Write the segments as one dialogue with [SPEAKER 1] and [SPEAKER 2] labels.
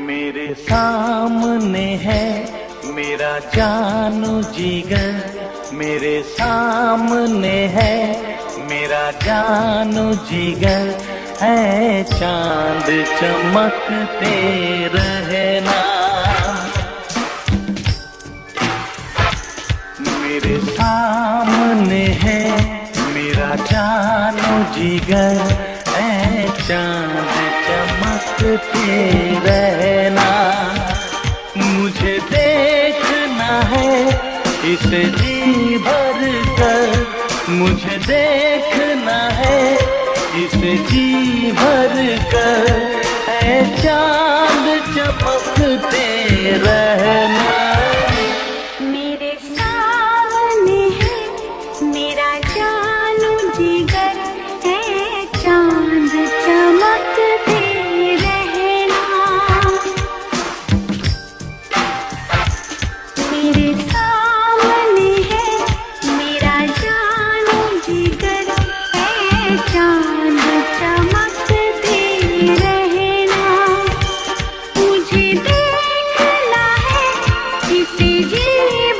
[SPEAKER 1] मेरे सामने है मेरा जानू जिगर, मेरे सामने है मेरा जानू जिगर, है चांद चमकते रहना। मेरे सामने है मेरा जानू जिगर, है चांद चमकते रहना। मुझे देखना है इसे जी भर कर, मुझे देखना है इसे जी भर कर, है चांद चमकते रहना।
[SPEAKER 2] मेरे सामने है मेरा जानू जिगर, है चांद चमकते रहना। मेरे सामने है मेरा जानू जिगर, है चांद चमकते रहना। मुझे देखना है इसे जी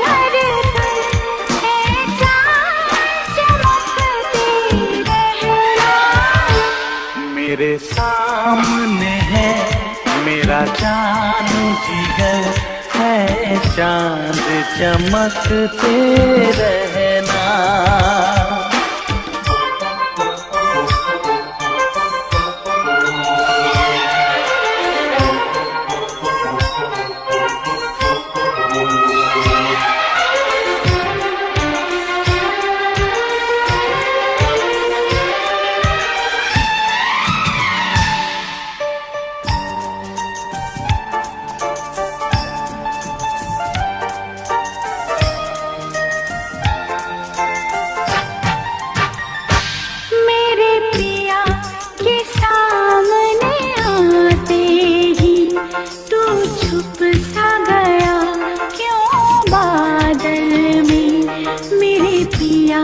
[SPEAKER 2] भर कर, है चांद चमकते रहना।
[SPEAKER 1] मेरे सामने है मेरा जानू जिगर, है चांद चमकते रहना।
[SPEAKER 2] मेरे पिया के सामने आते ही तू छुप सा गया क्यों बादल में। मेरे पिया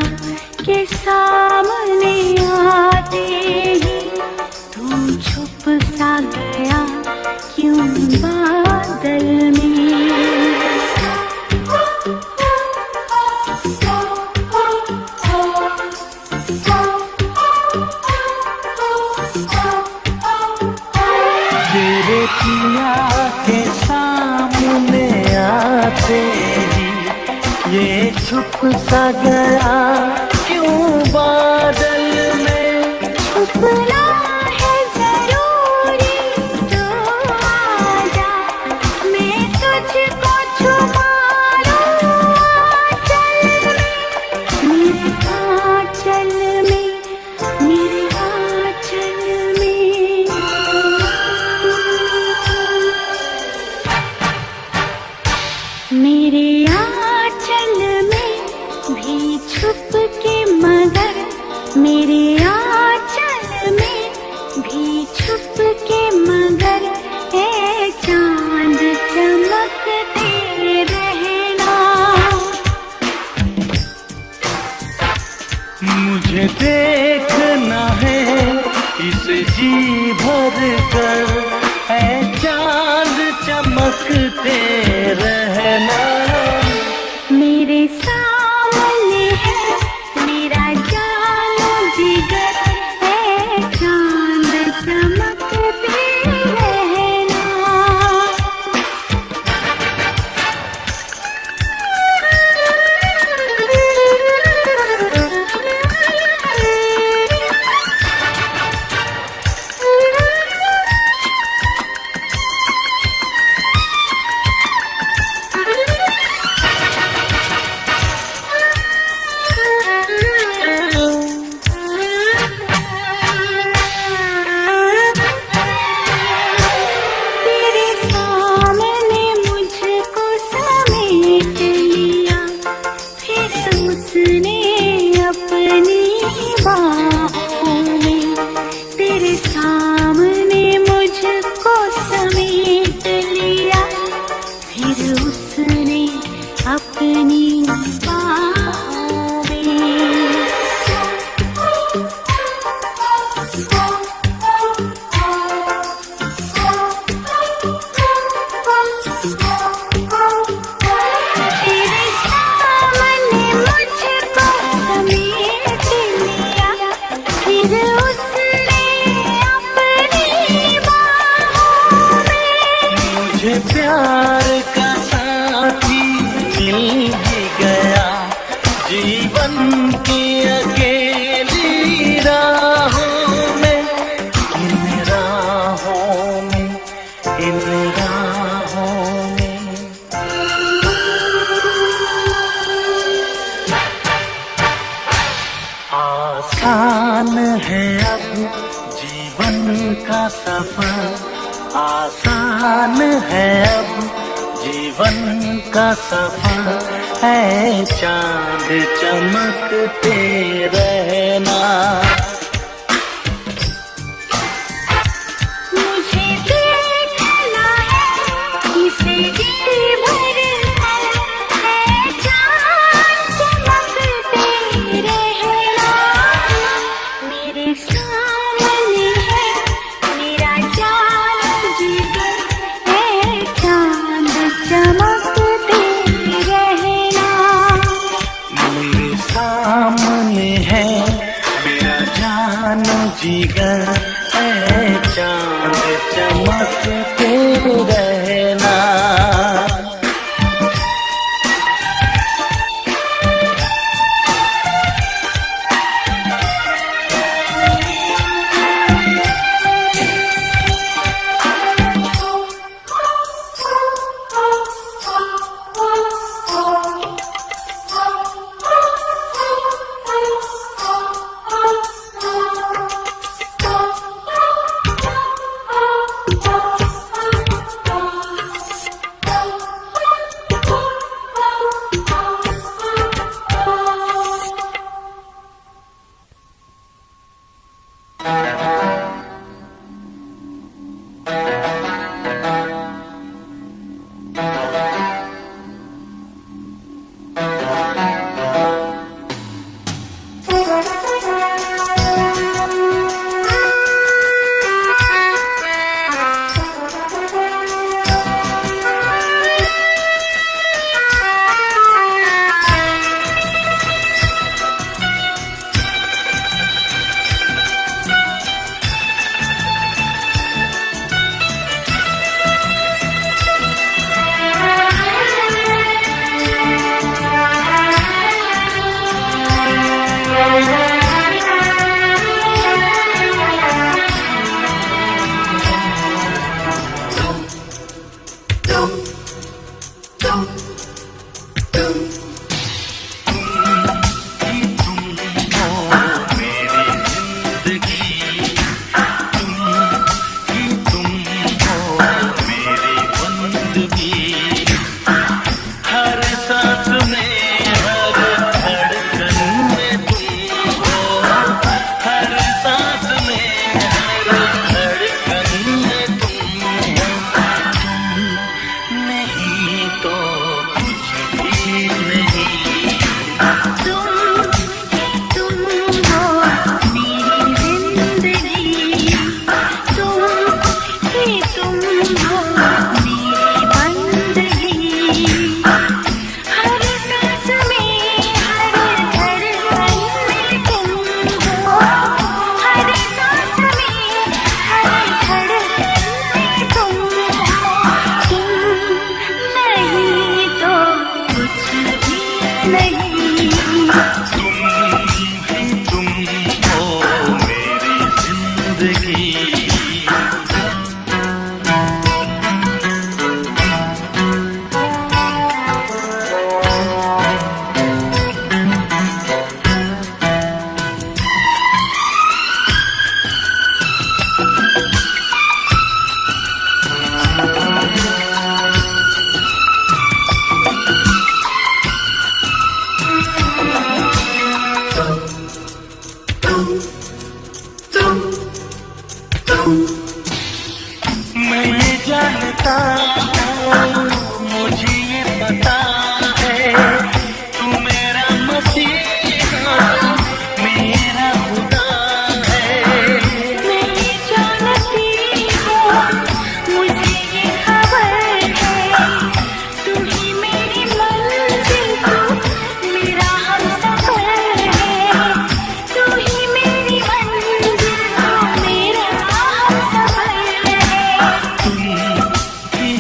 [SPEAKER 2] के सामने आते ही तू छुप सा गया क्यों बादल में।
[SPEAKER 1] तेरे पिया के सामने आते ही ये छुप सा गया क्यों बादल में।
[SPEAKER 2] छुपना है जरूरी तो आजा, मैं तुझको छुपा लूं आंचल में, मेरे आंचल में। मेरे आंचल में भी छुप के मगर, मेरे आंचल में भी छुप के मगर, है चांद चमकते रहना।
[SPEAKER 1] मुझे देखना है इसे जी भर कर, है चांद चमकते रहना।
[SPEAKER 2] मेरे सामने है मेरा जानू जिगर, है चांद चमकते रहना।
[SPEAKER 1] सफर आसान है अब, जीवन का सफर है चांद चमकते रहना।
[SPEAKER 2] मुझे देखना है इसे जी भर है चांद चमकते रहना। मेरे सामने है मेरा जान जिगर है चांद चमकते रहना।
[SPEAKER 1] मेरे सामने है मेरा जान जिगर है चांद चमकते रहना। मैं जानता हूँ, मुझे ये पता है, तू मेरा मसीहा, मेरा खुदा है।
[SPEAKER 2] मैं जानती हूँ, मुझे ये खबर है, तू ही मेरी मंजिल, तू मेरा हमसफर है। तू ही मेरी मंजिल, तू मेरा हमसफर है।
[SPEAKER 1] तुम ही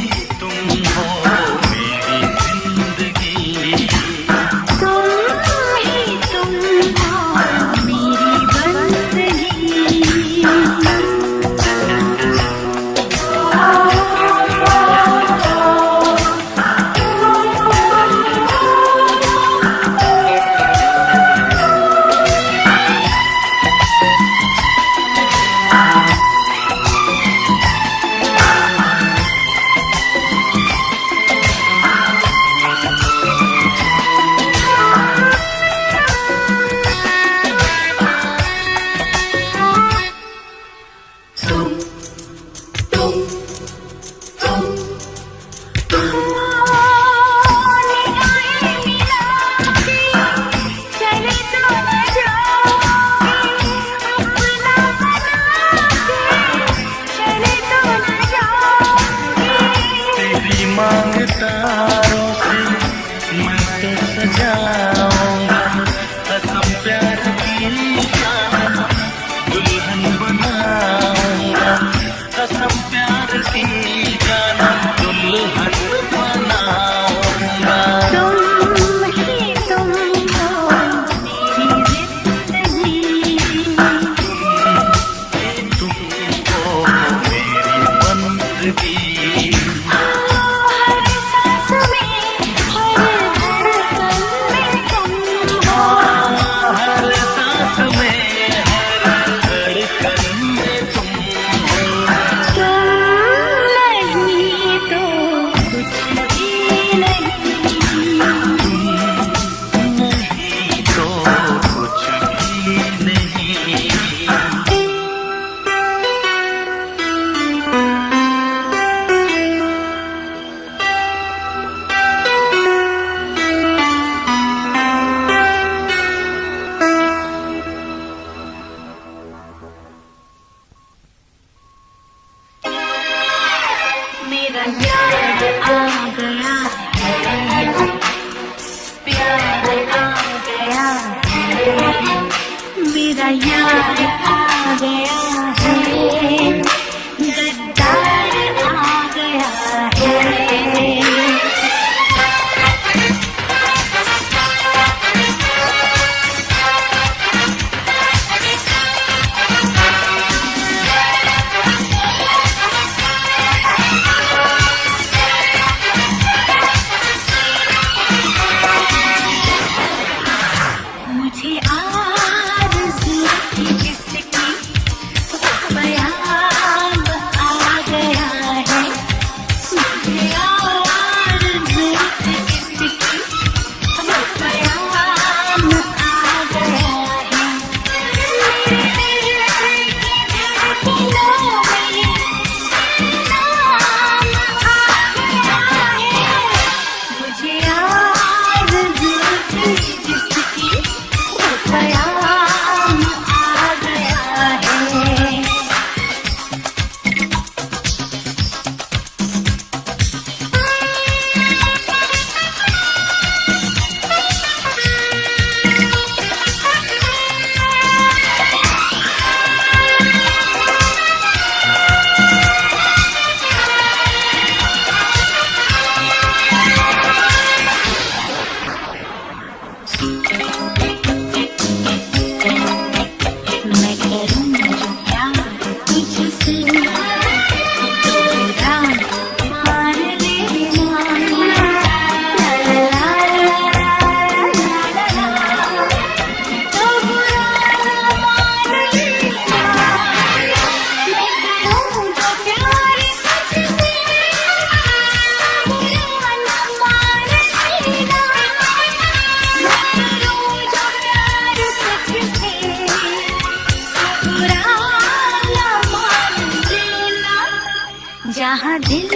[SPEAKER 2] जहाँ दिल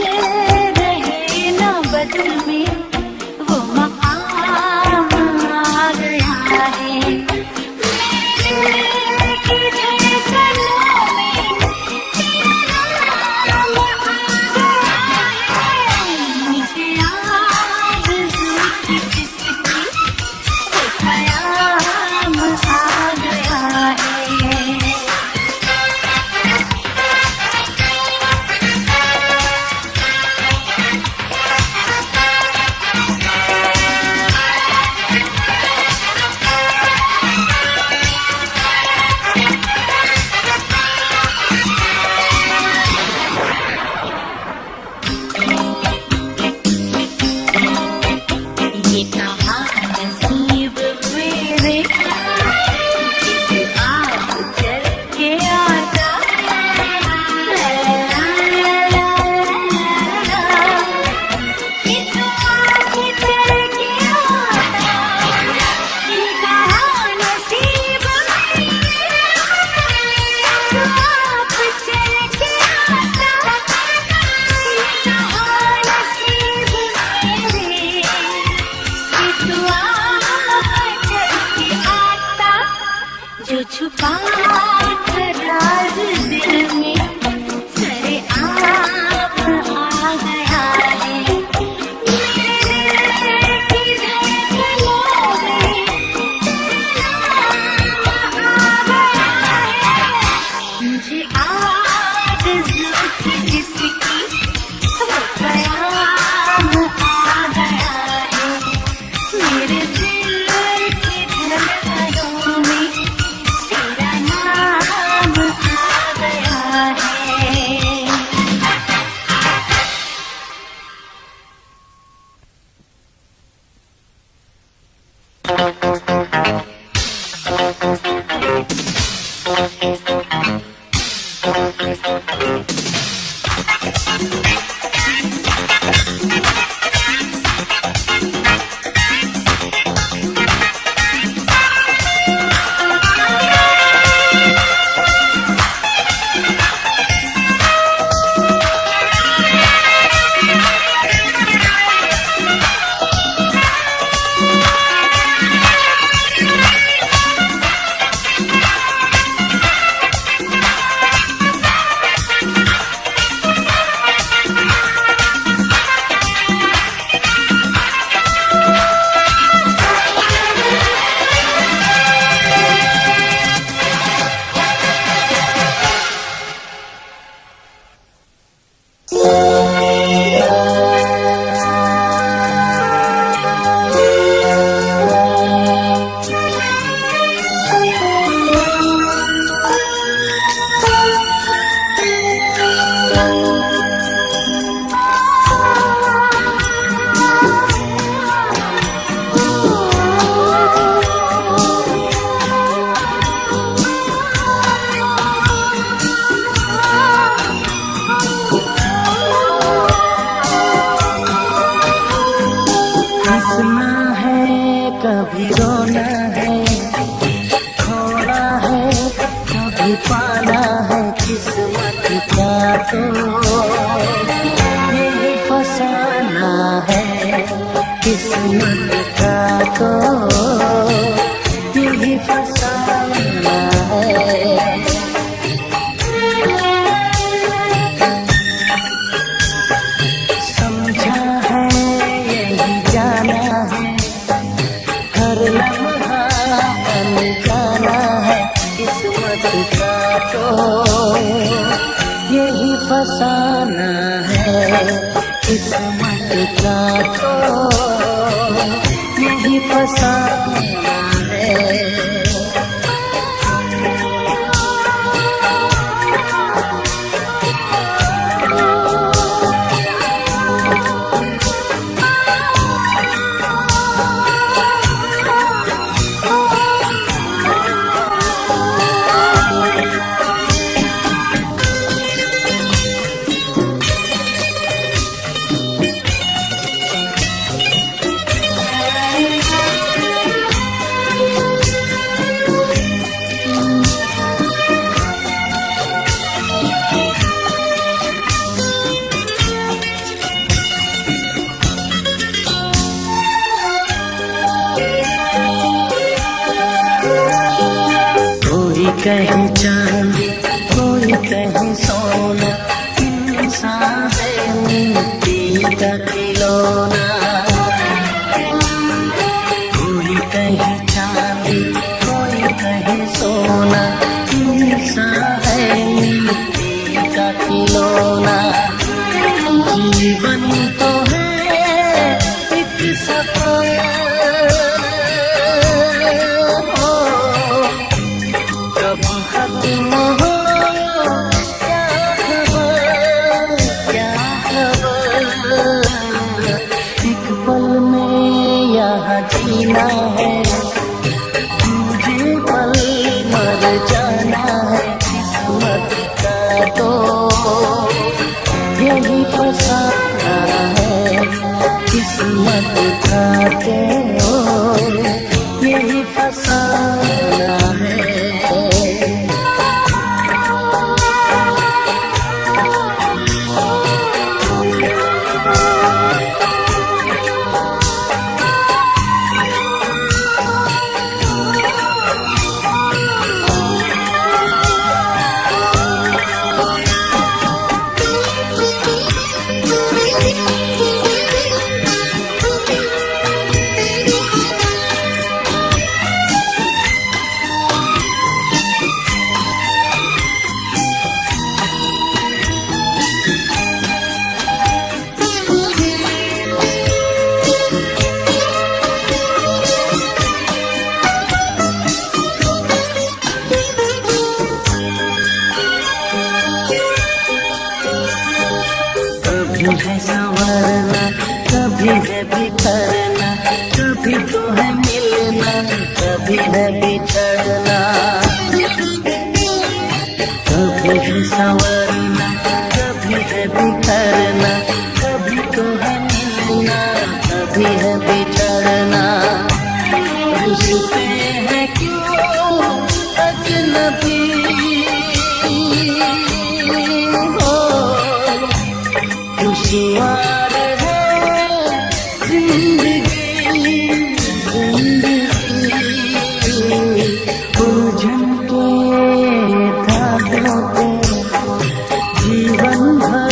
[SPEAKER 2] रहे न बदल में वो मकाम आ गया है। मेरे की धड़कनों में तेरा नाम आ गया है। मुझे आरज़ू थी किसकी वो ख़याम आ गया है। थी जिसकी वो कयाम आ गया है मेरे दिल की धड़कनों में तेरा नाम आ गया है।
[SPEAKER 1] हंसना है कभी रोना है, खोना है कभी पाना है, किस्मत का तो यही फसाना है, किस्मत का तो यही फसाना है। समझा है यही जाना है, हर लम्हा अनजाना है, किस्मत का तो यही फसाना है, किस्मत का तो यही फसाना है। कोई कहे चांदी कोई कहे सोना, इंसान है मिट्टी का खिलौना। कोई कहे चांदी कोई कहे सोना, इंसान है मिट्टी का खिलौना। जीवन तो है एक सफर, कब खत्म हो क्या खबर, क्या खबर। एक पल में यहाँ जीना है, मुझे पल मर जाना है, किस्मत का तो यही फसाना है, किस्मत का तो यही फसाना है। कभी है संवरना, कभी है बिखरना, कभी तो है मिलना, कभी है बिछड़ना। कभी है संवरना, कभी है बिखरना, कभी तो है मिलना, कभी है बिछड़ना। रिश्ते हैं क्यों अजनबी हो, दुश्वार है जिंदगी, उलझन के धागों को जीवन भर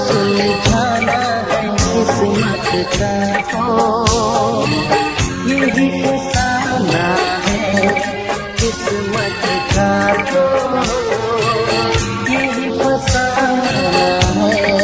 [SPEAKER 1] सुलझाना है किस्मत का तो, यही फसाना है किस्मत का तो, यही फसाना है।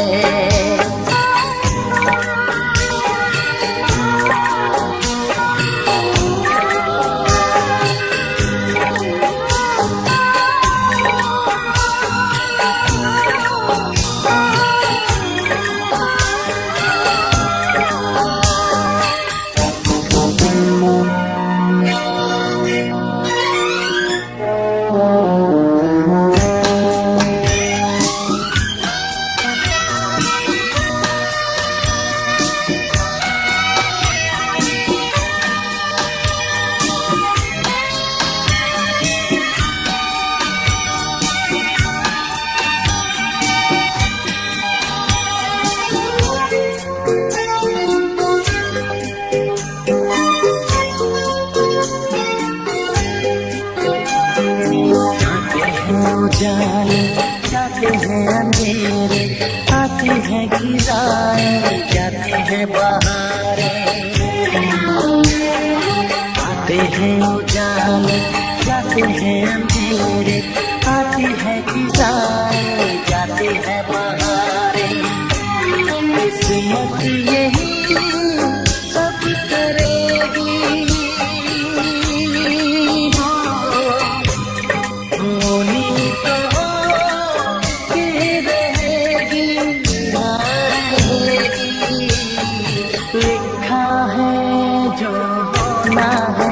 [SPEAKER 1] जाने जाते हैं अंधेरे, आते हैं गिराए, जाते हैं बहारे। आते हैं उजाले, जाते हैं अंधेरे, आते हैं गिराए, जाते हैं बहारे। किस्मत यही सब करेगी, लिखा है जो होना है,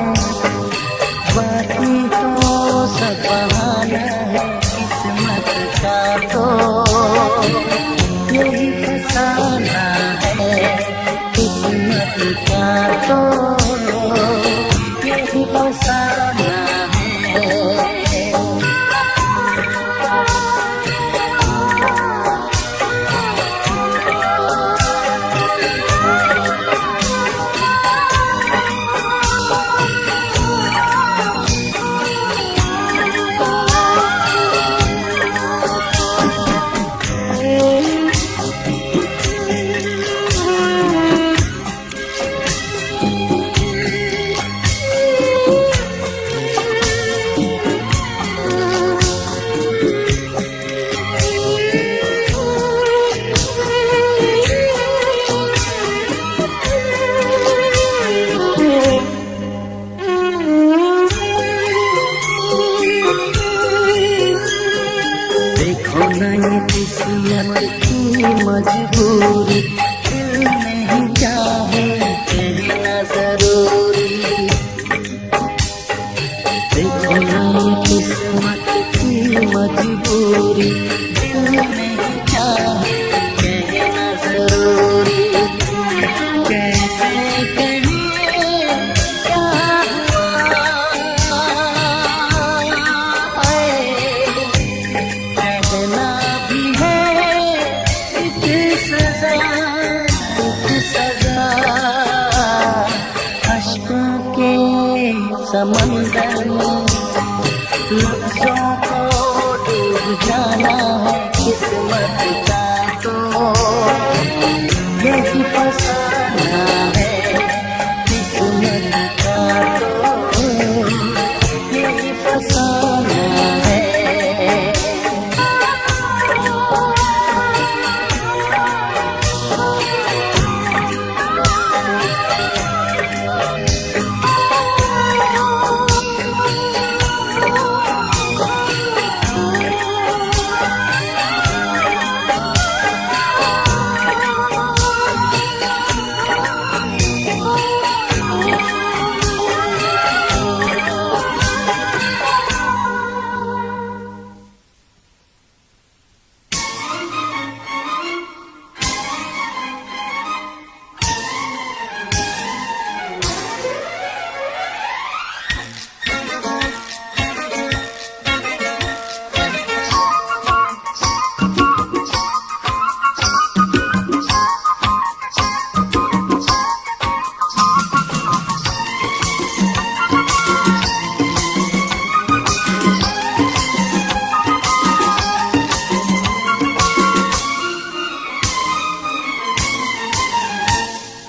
[SPEAKER 1] बाकी तो सब बहाना है किस्मत का तो, यही फसाना है किस्मत का तो, यही फसाना है। देखो नहीं किस्मत की मजबूरी, दिल नहीं चाहे कहना जरूरी। देखो नहीं किस्मत की मजबूरी, दिल नहीं चाहे कहना जरूरी। कैसे कहें क्या कहना भी है एक सजा, एक सजा। अश्कों के समंदर में लफ्जों को डूब जाना है किस्मत का तो, यही फसाना है किस्मत का तो, यही फसाना है।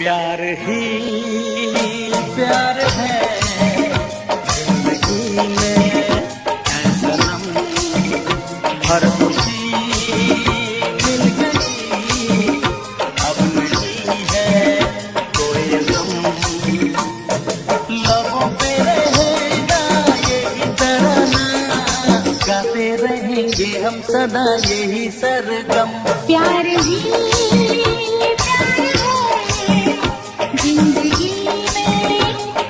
[SPEAKER 1] प्यार ही प्यार है जिंदगी में ऐ सनम, हर खुशी मिल गई, अब नहीं है कोई गम। लबों पे रहेगा यही तराना, गाते रहेंगे हम सदा यही सरगम।
[SPEAKER 2] प्यार ही प्यार है जिंदगी में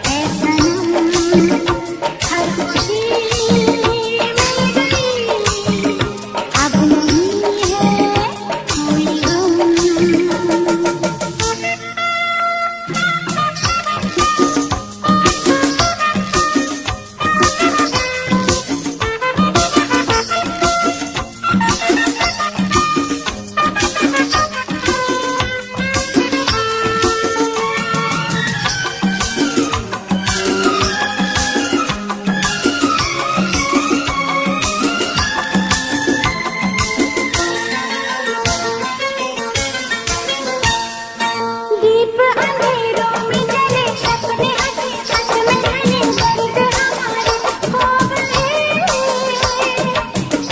[SPEAKER 2] ऐ सनम, हर खुशी मिल गई, अब नहीं है कोई गम। दीप अंधेरों में जले, सपने हकीकत में ढले, दर्द हमारे खो गए,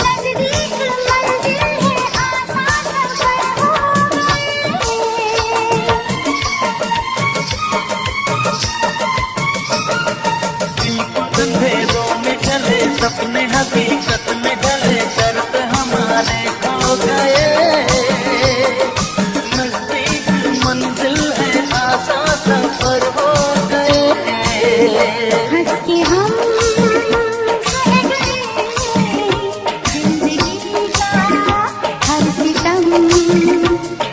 [SPEAKER 2] नजदीक मंजिल है, आसान सफर हो गए।
[SPEAKER 1] अंधेरों में चले सपने हकीकत में ढले, दर्द हमारे खो गए, नजदीक मंजिल है, आसान सफर हो गए।
[SPEAKER 2] हंस के हम सह गए जिंदगी का हर सितम।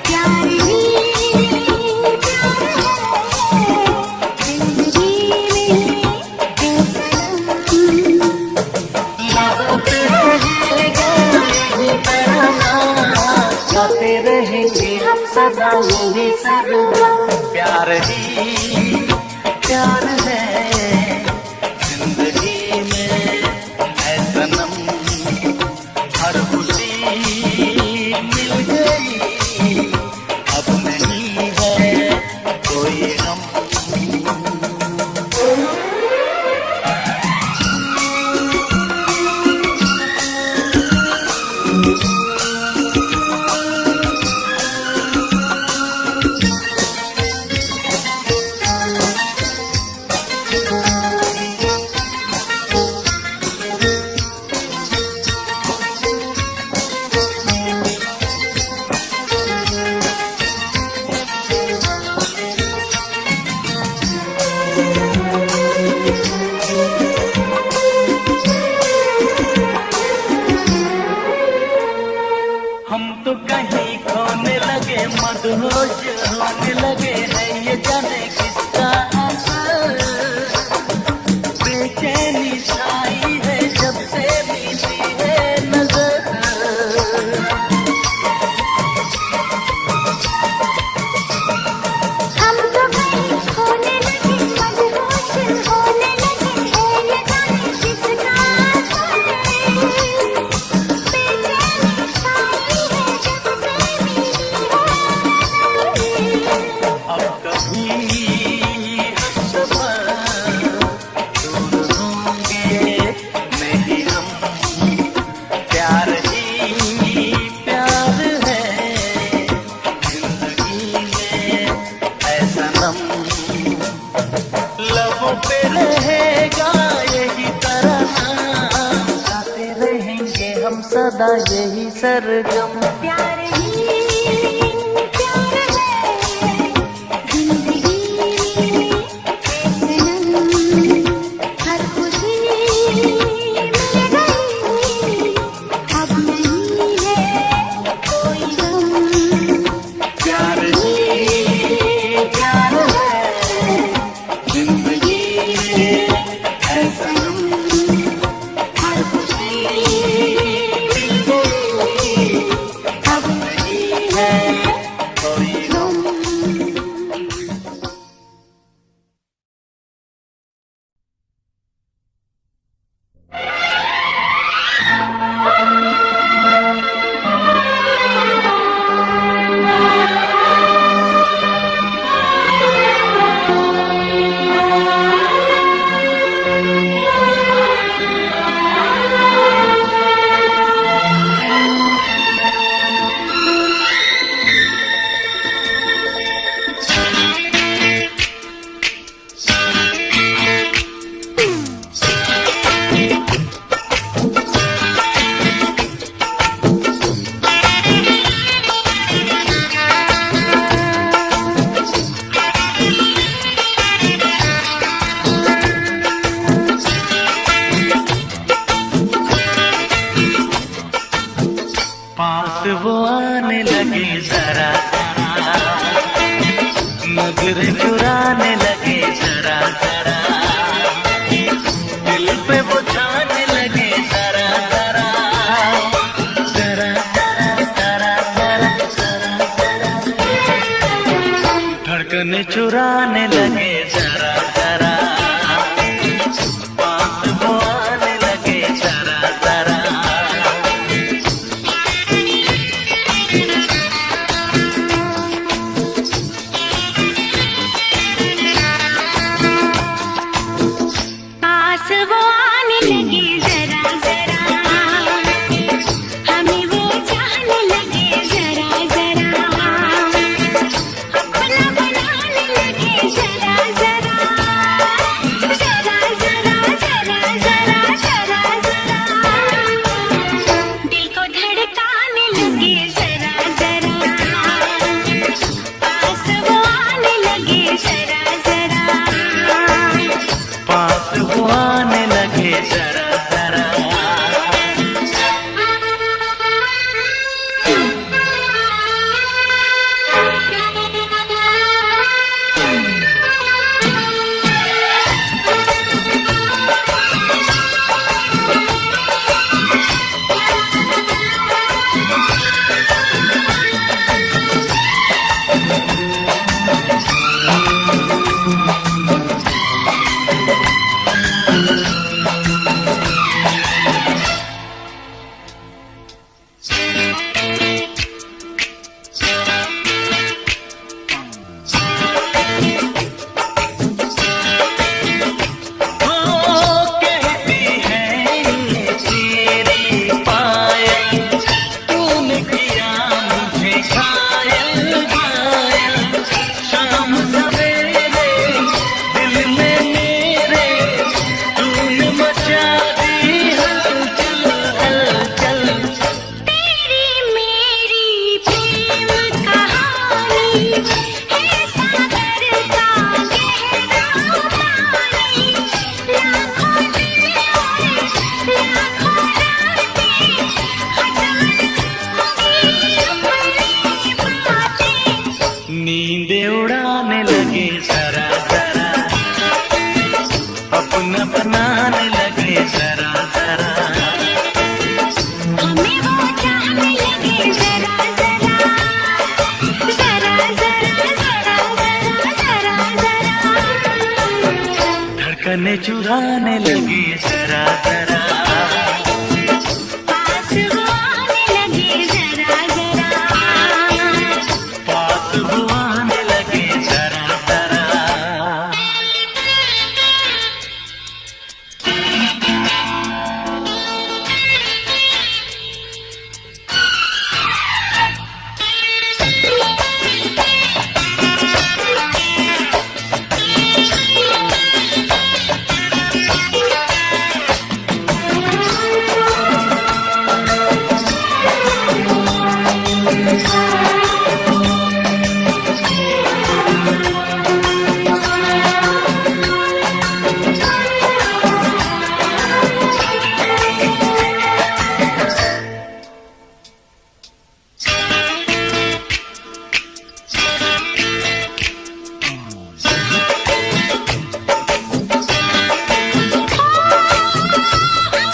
[SPEAKER 2] प्यार ही प्यार है जिंदगी में ऐ सनम।
[SPEAKER 1] लबों पे रहेगा यही तराना, गाते रहेंगे हम सदा यही सरगम। प्यार ही प्यार है जिंदगी में ऐ सनम, हर खुशी मिल गई, अब नहीं है कोई गम। हम तो कहीं खोने लगे, मदहोश होने लगे हैं, ये जाने किसका असर। बेचैनी छाई है जब से मिली है नजर,
[SPEAKER 2] हम तो कहीं खोने लगे, मदहोश होने लगे हैं, ये जाने किसका असर। बेचैनी छाई है जब से मिली है नजर।
[SPEAKER 1] अब कभी सफर दूर होंगे नहीं हम, प्यार ही प्यार है जिंदगी में ऐ सनम। लबों पे रहेगा यही तराना, गाते रहेंगे हम सदा यही सरगम।
[SPEAKER 2] प्यार ही प्यार है जिंदगी में ऐ सनम, हर खुशी मिल गई, अब नहीं है कोई गम।
[SPEAKER 1] प्यार ही प्यार है जिंदगी में ऐ सनम, हर खुशी मिल गई, अब नजरें चुराने लगे जरा जरा, दिल पे बुझाने लगे जरा जरा, जरा जरा जरा जरा जरा, धड़कने चुराने लगे जरा जरा, पास वो आने लगे जरा जरा।
[SPEAKER 2] पास वो आने लगे जरा जरा, हमें वो चाहने लगे जरा जरा, अपना बनाने लगे जरा जरा, जरा जरा जरा जरा जरा जरा, दिल को धड़काने लगे जरा जरा, पास वो आने लगे जरा जरा,
[SPEAKER 1] पास वो आने लगे जरा जरा। नींदें उड़ाने लगे जरा जरा, अपना बनाने लगे जरा जरा,
[SPEAKER 2] हमें वो चाहने लगे जरा जरा, जरा जरा जरा जरा जरा,
[SPEAKER 1] धड़कने चुराने लगे जरा जरा,
[SPEAKER 2] पास वो आने लगे जरा जरा,
[SPEAKER 1] पास वो आने लगे जरा जरा।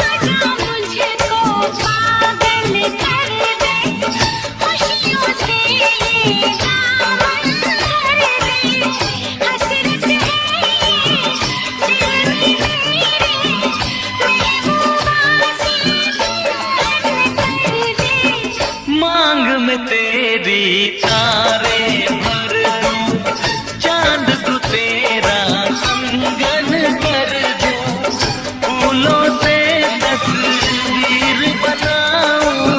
[SPEAKER 2] मुझको पागल कर दे, खुशियों से ये दामन भर दे, हसरत है ये दिल में मेरे, महबूबासी कर दे।
[SPEAKER 1] मांग में तेरी तारे भर दूं, चांद को तेरा कंगन कर दूं, फूलों से तस्वीर बनाऊं,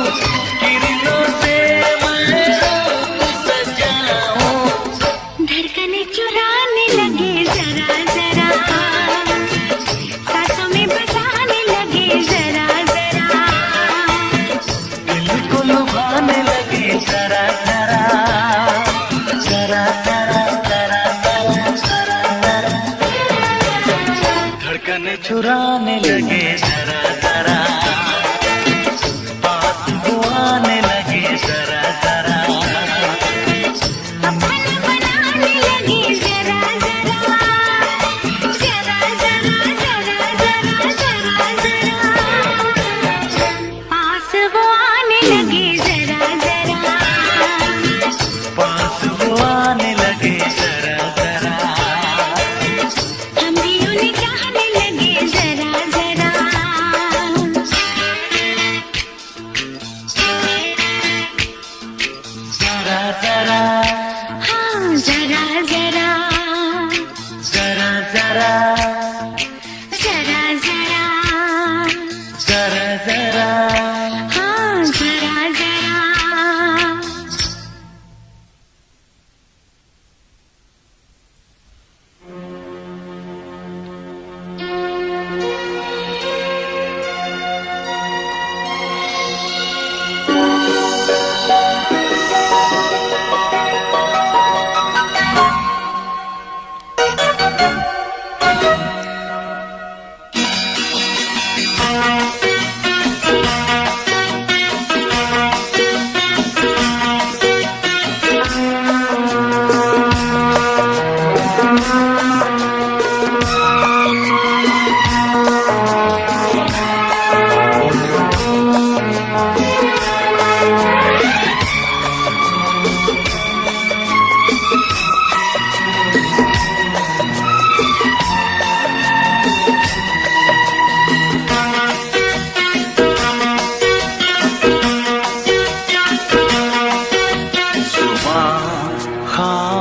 [SPEAKER 1] किरणों से मैं रूप सजाऊं,
[SPEAKER 2] धड़कने चुराने लगे जरा जरा, सांसों में बसाने लगे जरा जरा,
[SPEAKER 1] दिल को लुभाने लगे जरा जरा, जरा जरा जरा जरा जरा जरा, धड़कने चुराने लगे जरा जरा, पास वो आने लगे जरा जरा,
[SPEAKER 2] अपना बनाने लगे जरा
[SPEAKER 1] जरा
[SPEAKER 2] हाँ जरा जरा
[SPEAKER 1] जरा जरा
[SPEAKER 2] जरा जरा
[SPEAKER 1] जरा जरा
[SPEAKER 2] हाँ जरा जरा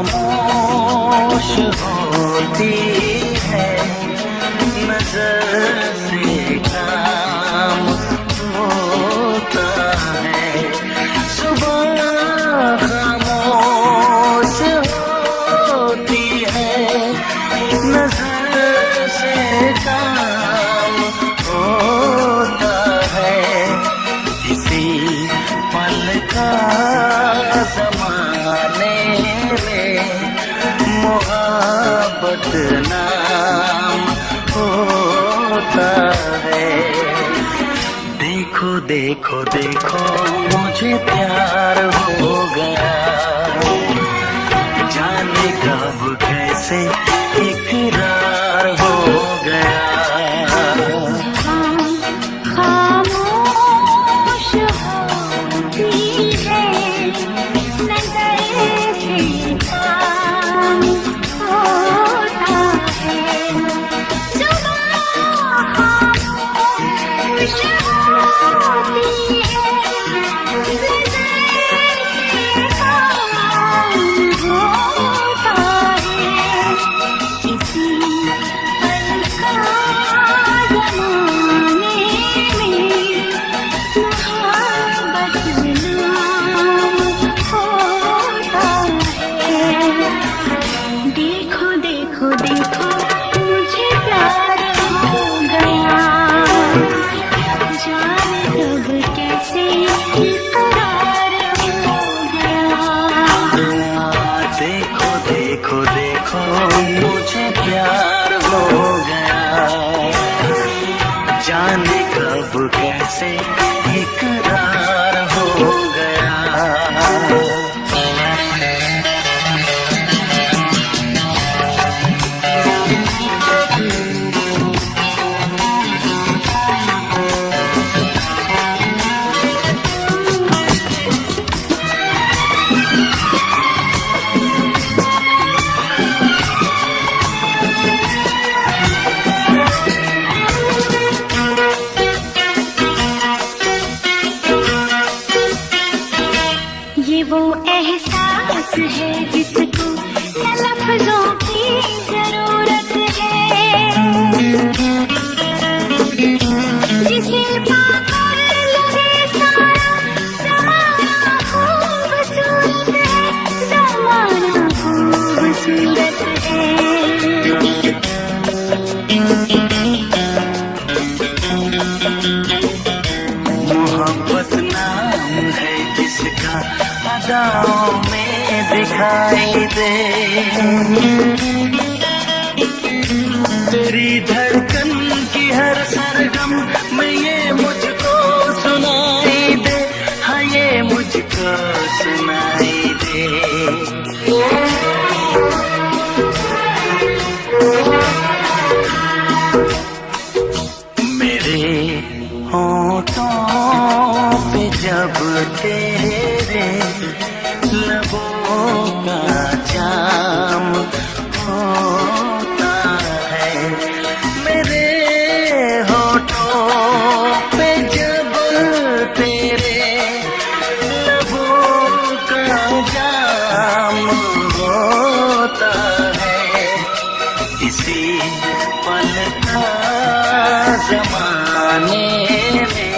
[SPEAKER 1] खामोश होती है नजर से काम होता है सुबह खामोश होती है नजर से काम होता है इसी पल का ज़माने में मोहब्बत नाम होता है देखो देखो देखो मुझे प्यार हो गया जाने कब कैसे इकरार हो गया
[SPEAKER 2] खामोश होती है नजर से काम होता है सुबह खामोश होती है नजर से काम होता है इसी पल का ज़माने में मोहब्बत नाम होता है देखो देखो देखो मुझे प्यार हो गया जाने कब कैसे इकरार हो गया
[SPEAKER 1] देखो देखो देखो मुझे प्यार हो गया जाने कब कैसे इकरार हो गया
[SPEAKER 2] ये वो एहसास है जिसको न लफ्जों की जरूरत है जिसे पाकर लगे सारा ज़माना खूबसूरत है ज़माना खूबसूरत है
[SPEAKER 1] मोहब्बत नाम है जिसका अदाओं में दिखाई दे तेरी धड़कन की हर सरगम में ये मुझको सुनाई दे हाँ ये मुझको सुनाई दे मेरे होठों पे जब तेरे लबों का जाम होता है मेरे होठों पे जब तेरे लबों का जाम जमाने में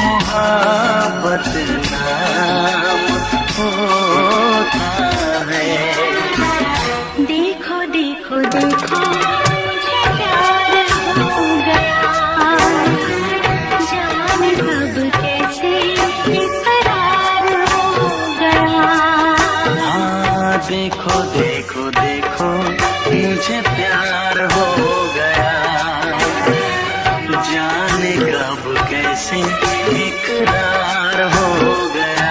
[SPEAKER 1] मोहब्बत नाम होता है।
[SPEAKER 2] देखो देखो देखो मुझे प्यार हो गया, जाने कब कैसे इकरार हो गया।
[SPEAKER 1] हाँ देखो देखो देखो मुझे प्यार हो गया, जाने कब कैसे इकरार हो गया।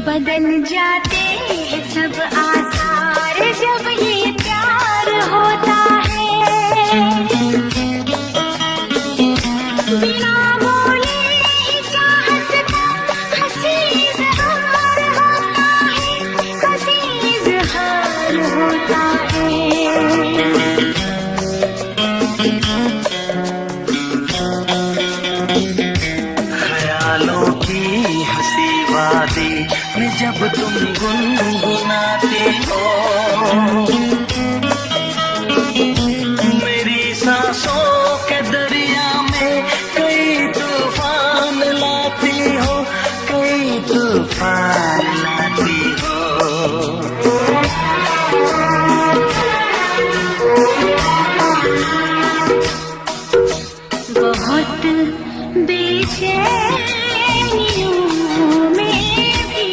[SPEAKER 2] बदल जाते हैं सब आसार जब ये प्यार होता है। बिना बोले ही चाहत का हंसी इज़हार होता है, हंसी इज़हार होता है।
[SPEAKER 1] ख्यालों की हंसी वादी में जब तुम गुनगुनाते हो, मेरी सांसों के दरिया में कई तूफान लाती हो, कई तूफान लाती हो।
[SPEAKER 2] बहुत बेचैनियों में भी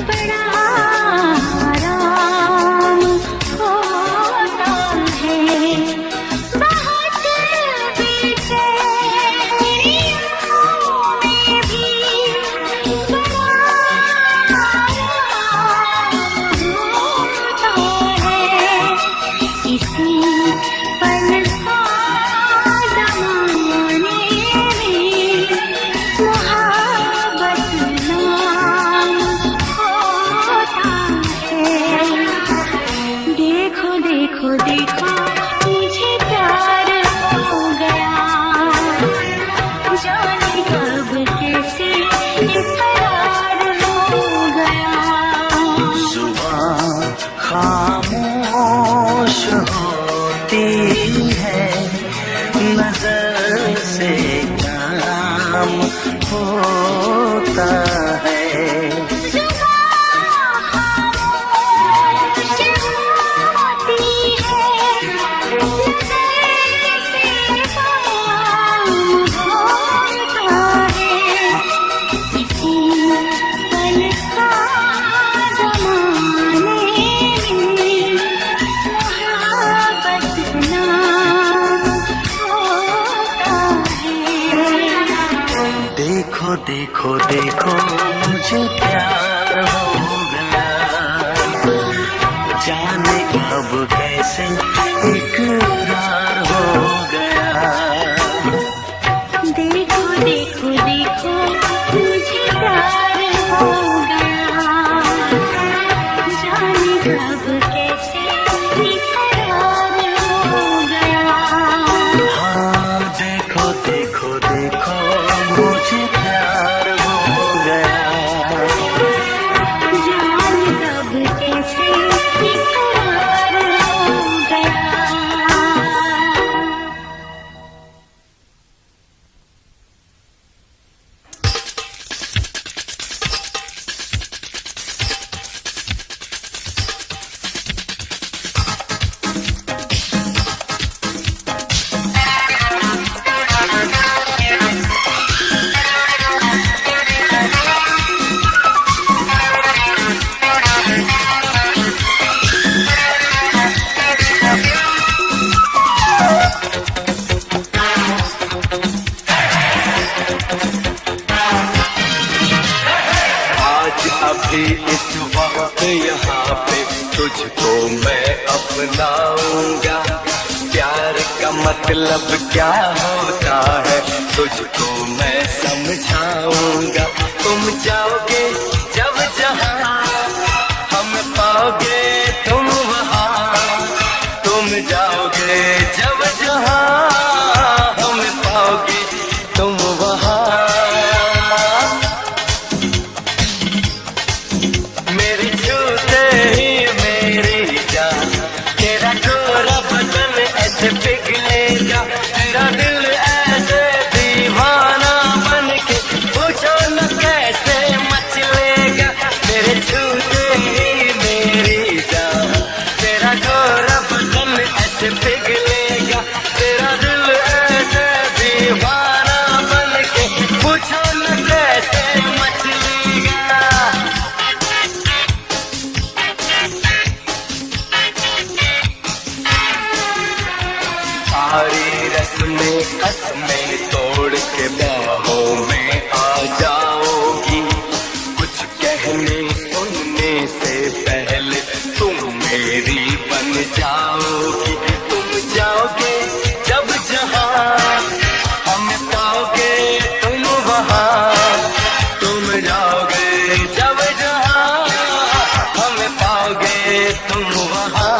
[SPEAKER 2] बड़ा आराम होता है। बहुत बेचैनियों में भी बड़ा आराम होता है। इसी पल का ज़माने में मोहब्बत नाम होता है। देखो देखो देखो मुझे प्यार हो गया, जाने कब कैसे इकरार हो गया।
[SPEAKER 1] जुबां खामोश होती है, नजर से काम होता है।
[SPEAKER 2] जुबां खामोश होती है, नज़र से काम होता है। इसी पल का ज़माने में मोहब्बत नाम होता है।
[SPEAKER 1] देखो देखो देखो मुझे प्यार हो गया, जाने कब कैसे इकरार हो गया।
[SPEAKER 2] देखो देखो देखो मुझे प्यार हो गया, जाने कब कैसे इकरार हो गया।
[SPEAKER 1] हाँ देखो देखो देखो मुझे प्यार हो गया,
[SPEAKER 2] जाने कब कैसे इकरार हो गया।
[SPEAKER 1] यहाँ पे तुझको मैं अपनाऊंगा। प्यार का मतलब क्या होता है तुझको मैं समझाऊंगा। तुम जाओगे जब जहाँ हम पाओगे तुम वहाँ। तुम जाओगे जब जहाँ हम पाओगे तुम वहाँ। मेरी छूते ही मेरी जान तेरा गोरा बदन ऐसे पिघलेगा। तेरा दिल ऐसे दीवाना बन के पूछो न कैसे मचलेगा। मेरे छूते ही मेरी जान तेरा गोरा बदन ऐसे पिघलेगा। तेरा दिल ऐसे दीवाना बन के पूछो न कैसे मचलेगा। सारी रस्में कसमें तोड़ के बाहों में आ जाओगी। कुछ कहने सुनने से पहले तुम मेरी बन जाओगी। तुम जाओगे जब जहाँ हम पाओगे तुम वहाँ। तुम जाओगे जब जहाँ हम पाओगे तुम वहाँ।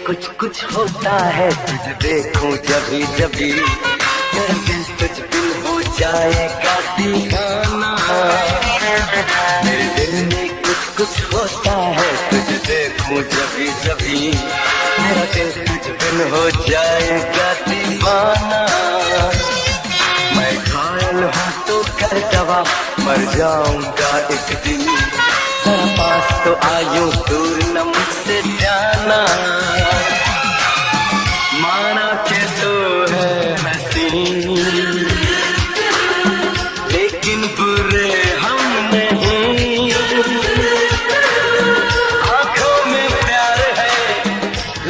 [SPEAKER 1] कुछ कुछ होता है तुझे देखूं जभी जभी, मेरा दिल तुझ बिन हो जाएगा दीवाना। मेरे दिल में कुछ कुछ होता है तुझे देखूं जभी जभी, मेरा दिल तुझ बिन हो जाएगा दीवाना। मैं घायल हूँ तो कर दवा, मर जाऊंगा एक दिन, तेरा पास तो आयूं दूर न मुझसे जाना। माना के तो है हसीन, लेकिन बुरे हम नहीं। आंखों में प्यार है,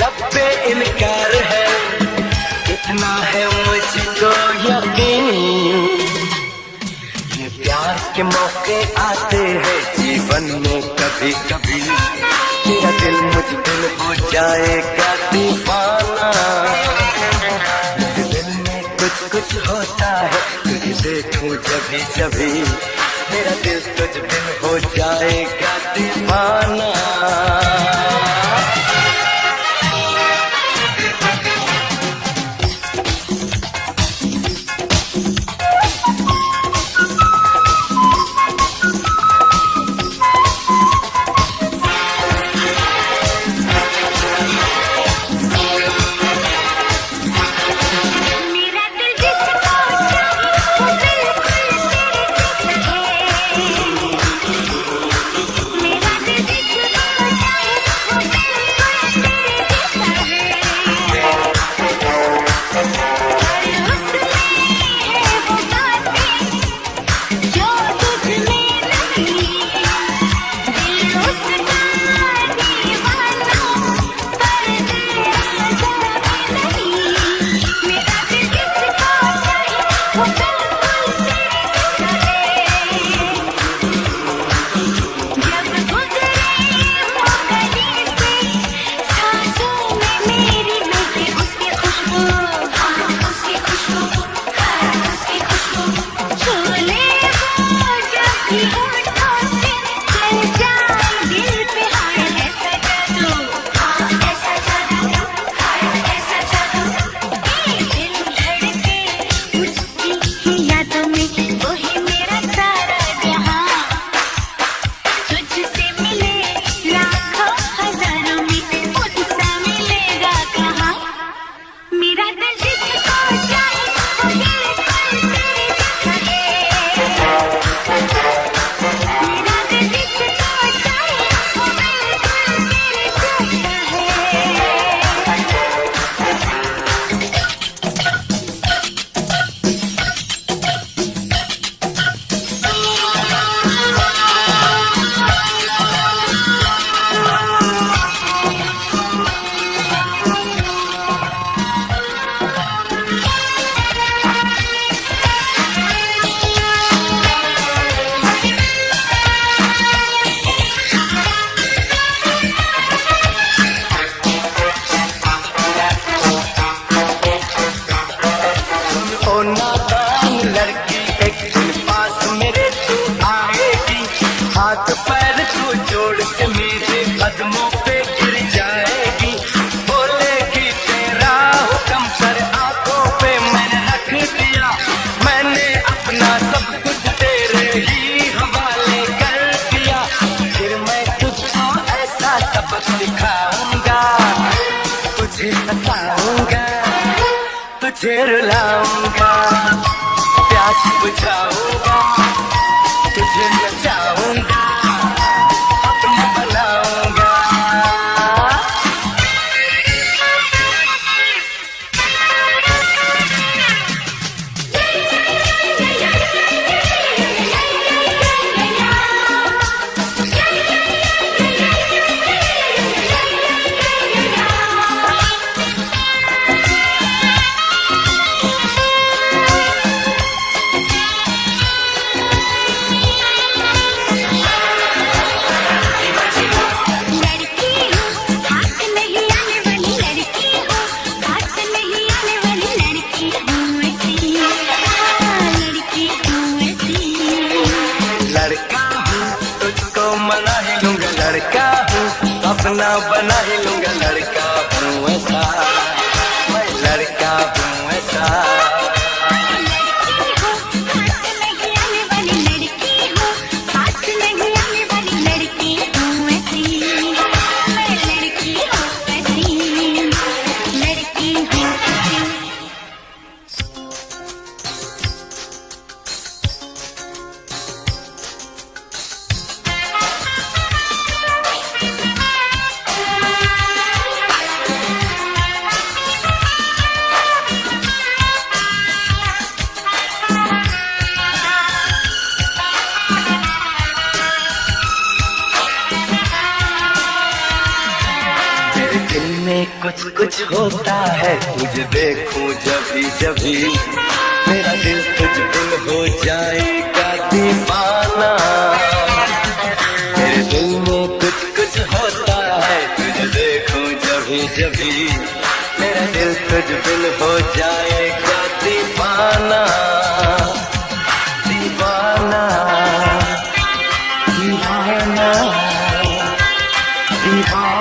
[SPEAKER 1] लब पे इनकार है, इतना है मुझको यकीन। ये प्यार के मौके आते हैं जीवन में कभी कभी, तेरा दिल मुझ दिल हो जाएगा दीवाना। मेरे दिल में कुछ कुछ होता है तुझे देखूं जभी जभी, मेरा दिल तुझ बिन हो जाएगा दीवाना। हाथ पैर को जोड़ के मेरे कदमों पे गिर जाएगी, बोलेगी तेरा हुक्म सर आंखों पे मैंने रख दिया। मैंने अपना सब कुछ तेरे ही हवाले कर दिया। फिर मैं तुझको ऐसा सबक सिखाऊंगा, तुझे सताऊंगा, तुझे रुलाऊंगा, प्यास बुझाऊंगा, तुझे नचाऊंगा, अपना बनाऊंगा। लड़का हूँ, अपना बना ही लूंगा, लड़का हूँ। ऐसा, मैं लड़का हूँ ऐसा।
[SPEAKER 2] लड़की हो, हाथ नहीं आने वाली लड़की हो, हाथ नहीं आने वाली लड़की हूँ ऐसी, मैं लड़की हूँ ऐसी, लड़की हूँ ऐसी।
[SPEAKER 1] मेरे दिल में कुछ कुछ होता है, तुझे देखूं जभी जभी, मेरा दिल तुझ बिन हो जाएगा दीवाना। मेरे दिल में कुछ कुछ होता है, तुझे देखूं जभी जभी, मेरा दिल तुझ बिन हो जाएगा दीवाना, दीवाना, दीवाना, दीवाना।